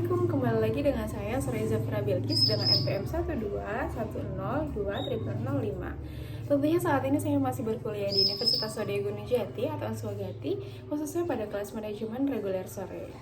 Assalamualaikum, kembali lagi dengan saya Suraya Zafira Bilkis dengan NPM 1210005. Tentunya saat ini saya masih berkuliah di Universitas Sode Gunung Jati atau Answagati, khususnya pada kelas manajemen reguler sore.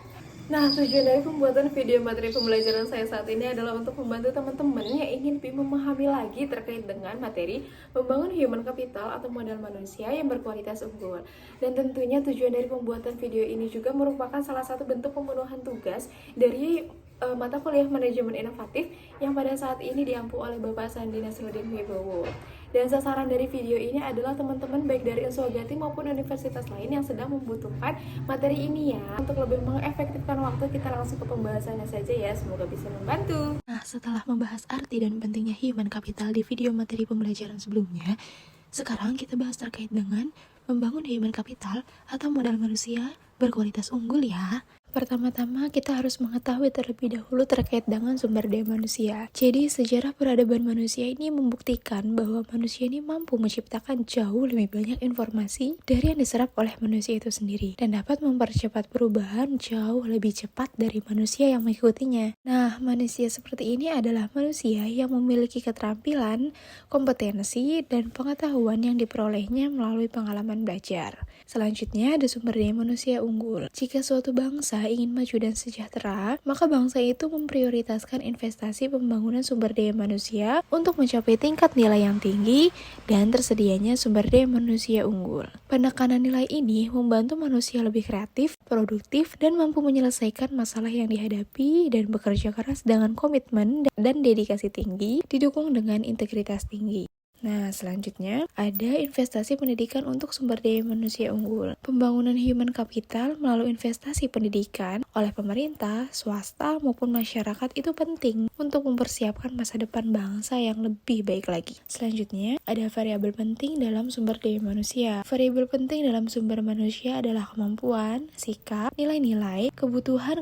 Nah, tujuan dari pembuatan video materi pembelajaran saya saat ini adalah untuk membantu teman-teman yang ingin lebih memahami lagi terkait dengan materi membangun human capital atau modal manusia yang berkualitas unggul. Dan tentunya tujuan dari pembuatan video ini juga merupakan salah satu bentuk pemenuhan tugas dari mata kuliah manajemen inovatif yang pada saat ini diampu oleh Bapak Sandi Nasruddin Wibowo. Dan sasaran dari video ini adalah teman-teman baik dari Answagati maupun universitas lain yang sedang membutuhkan materi ini ya. Untuk lebih mengefektifkan waktu, kita langsung ke pembahasannya saja ya. Semoga bisa membantu. Nah, setelah membahas arti dan pentingnya human capital di video materi pembelajaran sebelumnya, sekarang kita bahas terkait dengan membangun human capital atau modal manusia berkualitas unggul ya. Pertama-tama kita harus mengetahui terlebih dahulu terkait dengan sumber daya manusia. Jadi sejarah peradaban manusia ini membuktikan bahwa manusia ini mampu menciptakan jauh lebih banyak informasi dari yang diserap oleh manusia itu sendiri dan dapat mempercepat perubahan jauh lebih cepat dari manusia yang mengikutinya. Nah, manusia seperti ini adalah manusia yang memiliki keterampilan, kompetensi, dan pengetahuan yang diperolehnya melalui pengalaman belajar. Selanjutnya ada sumber daya manusia unggul. Jika suatu bangsa ingin maju dan sejahtera, maka bangsa itu memprioritaskan investasi pembangunan sumber daya manusia untuk mencapai tingkat nilai yang tinggi dan tersedianya sumber daya manusia unggul. Penekanan nilai ini membantu manusia lebih kreatif, produktif, dan mampu menyelesaikan masalah yang dihadapi dan bekerja keras dengan komitmen dan dedikasi tinggi, didukung dengan integritas tinggi. Nah, selanjutnya ada investasi pendidikan untuk sumber daya manusia unggul. Pembangunan human capital melalui investasi pendidikan oleh pemerintah, swasta, maupun masyarakat itu penting untuk mempersiapkan masa depan bangsa yang lebih baik lagi. Selanjutnya, ada variabel penting dalam sumber daya manusia. Variabel penting dalam sumber manusia adalah kemampuan, sikap, nilai-nilai, kebutuhan,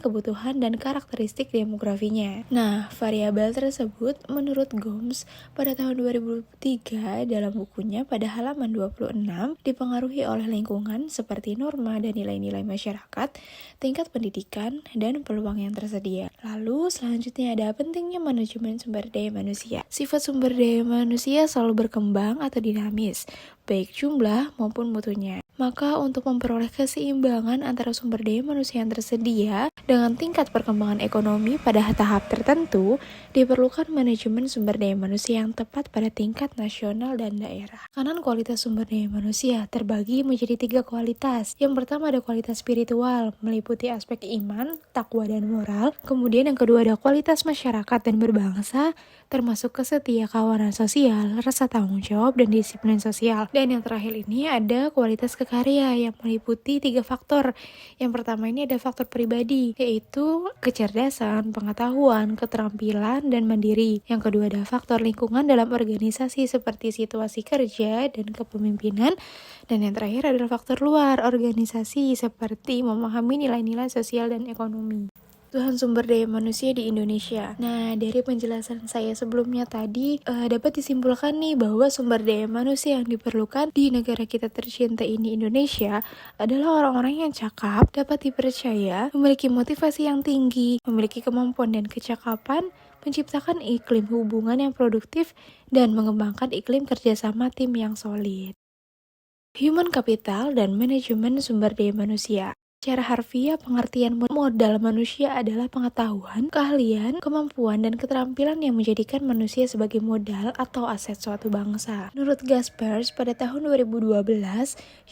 dan karakteristik demografinya. Nah, variabel tersebut menurut Gomes pada tahun 2003 dalam bukunya pada halaman 26 dipengaruhi oleh lingkungan seperti norma dan nilai-nilai masyarakat, tingkat pendidikan, dan peluang yang tersedia. Lalu selanjutnya ada pentingnya manajemen sumber daya manusia. Sifat sumber daya manusia selalu berkembang atau dinamis, baik jumlah maupun mutunya. Maka untuk memperoleh keseimbangan antara sumber daya manusia yang tersedia dengan tingkat perkembangan ekonomi pada tahap tertentu, diperlukan manajemen sumber daya manusia yang tepat pada tingkat nasional dan daerah. Kanan kualitas sumber daya manusia terbagi menjadi 3 kualitas. Yang pertama ada kualitas spiritual, meliputi aspek iman, takwa, dan moral. Kemudian yang kedua ada kualitas masyarakat dan berbangsa, termasuk kesetia kawanan sosial, rasa tanggung jawab, dan disiplin sosial. Dan yang terakhir ini ada kualitas karya yang meliputi 3 faktor. Yang pertama ini ada faktor pribadi, yaitu kecerdasan, pengetahuan, keterampilan, dan mandiri. Yang kedua ada faktor lingkungan dalam organisasi seperti situasi kerja dan kepemimpinan. Dan yang terakhir adalah faktor luar organisasi seperti memahami nilai-nilai sosial dan ekonomi. Kebutuhan sumber daya manusia di Indonesia. Nah, dari penjelasan saya sebelumnya tadi dapat disimpulkan nih bahwa sumber daya manusia yang diperlukan di negara kita tercinta ini Indonesia adalah orang-orang yang cakap, dapat dipercaya, memiliki motivasi yang tinggi, memiliki kemampuan dan kecakapan, menciptakan iklim hubungan yang produktif, dan mengembangkan iklim kerjasama tim yang solid. Human capital dan manajemen sumber daya manusia. Secara harfiah, pengertian modal manusia adalah pengetahuan, keahlian, kemampuan, dan keterampilan yang menjadikan manusia sebagai modal atau aset suatu bangsa. Menurut Gaspers, pada tahun 2012,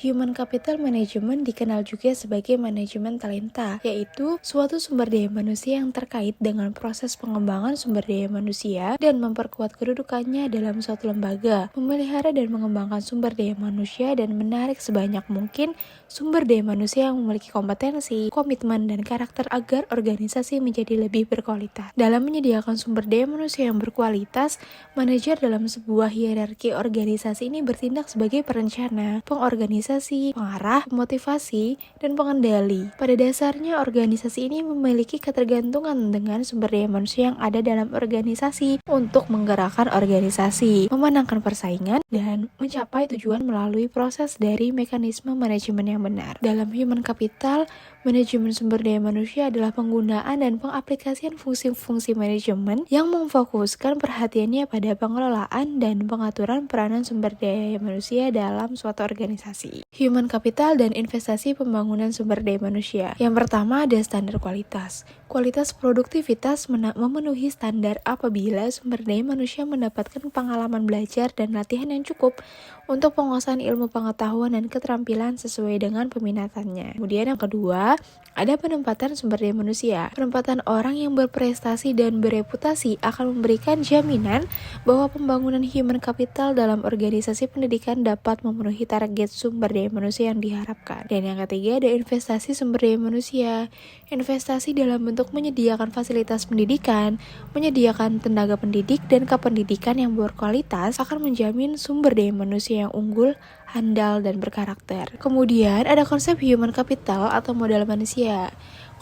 Human Capital Management dikenal juga sebagai manajemen talenta, yaitu suatu sumber daya manusia yang terkait dengan proses pengembangan sumber daya manusia dan memperkuat kedudukannya dalam suatu lembaga, memelihara dan mengembangkan sumber daya manusia, dan menarik sebanyak mungkin sumber daya manusia yang memiliki kompetensi, komitmen, dan karakter agar organisasi menjadi lebih berkualitas. Dalam menyediakan sumber daya manusia yang berkualitas, manajer dalam sebuah hierarki organisasi ini bertindak sebagai perencana, pengorganisasi, pengarah, motivasi, dan pengendali. Pada dasarnya, organisasi ini memiliki ketergantungan dengan sumber daya manusia yang ada dalam organisasi untuk menggerakkan organisasi, memenangkan persaingan, dan mencapai tujuan melalui proses dari mekanisme manajemen yang benar. Dalam human capital, Manajemen sumber daya manusia adalah penggunaan dan pengaplikasian fungsi-fungsi manajemen yang memfokuskan perhatiannya pada pengelolaan dan pengaturan peranan sumber daya manusia dalam suatu organisasi. Human capital dan investasi pembangunan sumber daya manusia. Yang pertama ada standar kualitas. Kualitas produktivitas memenuhi standar apabila sumber daya manusia mendapatkan pengalaman belajar dan latihan yang cukup untuk penguasaan ilmu pengetahuan dan keterampilan sesuai dengan peminatannya. Kemudian yang kedua, ada penempatan sumber daya manusia. Penempatan orang yang berprestasi dan bereputasi akan memberikan jaminan bahwa pembangunan human capital dalam organisasi pendidikan dapat memenuhi target sumber daya manusia yang diharapkan. Dan yang ketiga ada investasi sumber daya manusia. Investasi dalam bentuk menyediakan fasilitas pendidikan, menyediakan tenaga pendidik dan kependidikan yang berkualitas akan menjamin sumber daya manusia yang unggul, handal, dan berkarakter. Kemudian ada konsep human capital atau modal manusia.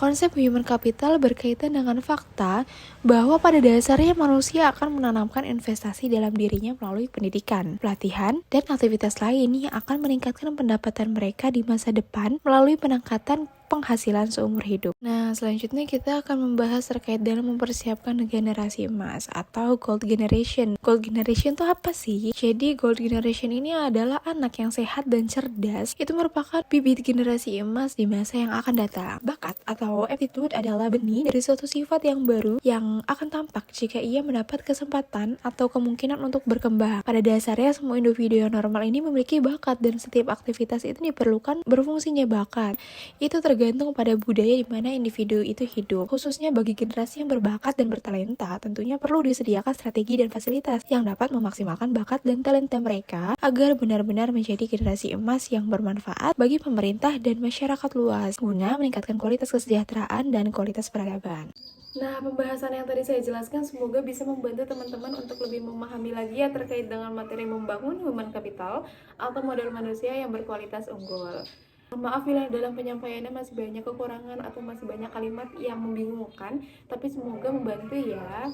Konsep human capital berkaitan dengan fakta bahwa pada dasarnya manusia akan menanamkan investasi dalam dirinya melalui pendidikan, pelatihan, dan aktivitas lain yang akan meningkatkan pendapatan mereka di masa depan melalui peningkatan penghasilan seumur hidup. Nah, selanjutnya kita akan membahas terkait dalam mempersiapkan generasi emas atau gold generation. Gold generation itu apa sih? Jadi gold generation ini adalah anak yang sehat dan cerdas. Itu merupakan bibit generasi emas di masa yang akan datang. Bakat atau aptitude adalah benih dari suatu sifat yang baru yang akan tampak jika ia mendapat kesempatan atau kemungkinan untuk berkembang. Pada dasarnya semua individu yang normal ini memiliki bakat dan setiap aktivitas itu diperlukan berfungsinya bakat. Itu tergantung pada budaya di mana individu itu hidup. Khususnya bagi generasi yang berbakat dan bertalenta, tentunya perlu disediakan strategi dan fasilitas yang dapat memaksimalkan bakat dan talenta mereka agar benar-benar menjadi generasi emas yang bermanfaat bagi pemerintah dan masyarakat luas guna meningkatkan kualitas kesejahteraan dan kualitas peradaban. Nah, pembahasan yang tadi saya jelaskan semoga bisa membantu teman-teman untuk lebih memahami lagi ya terkait dengan materi membangun human capital atau modal manusia yang berkualitas unggul. Maaf bila dalam penyampaiannya masih banyak kekurangan atau masih banyak kalimat yang membingungkan, tapi semoga membantu ya.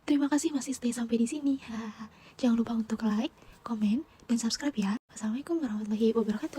Terima kasih masih stay sampai di sini. Jangan lupa untuk like, komen, dan subscribe ya. Wassalamualaikum warahmatullahi wabarakatuh.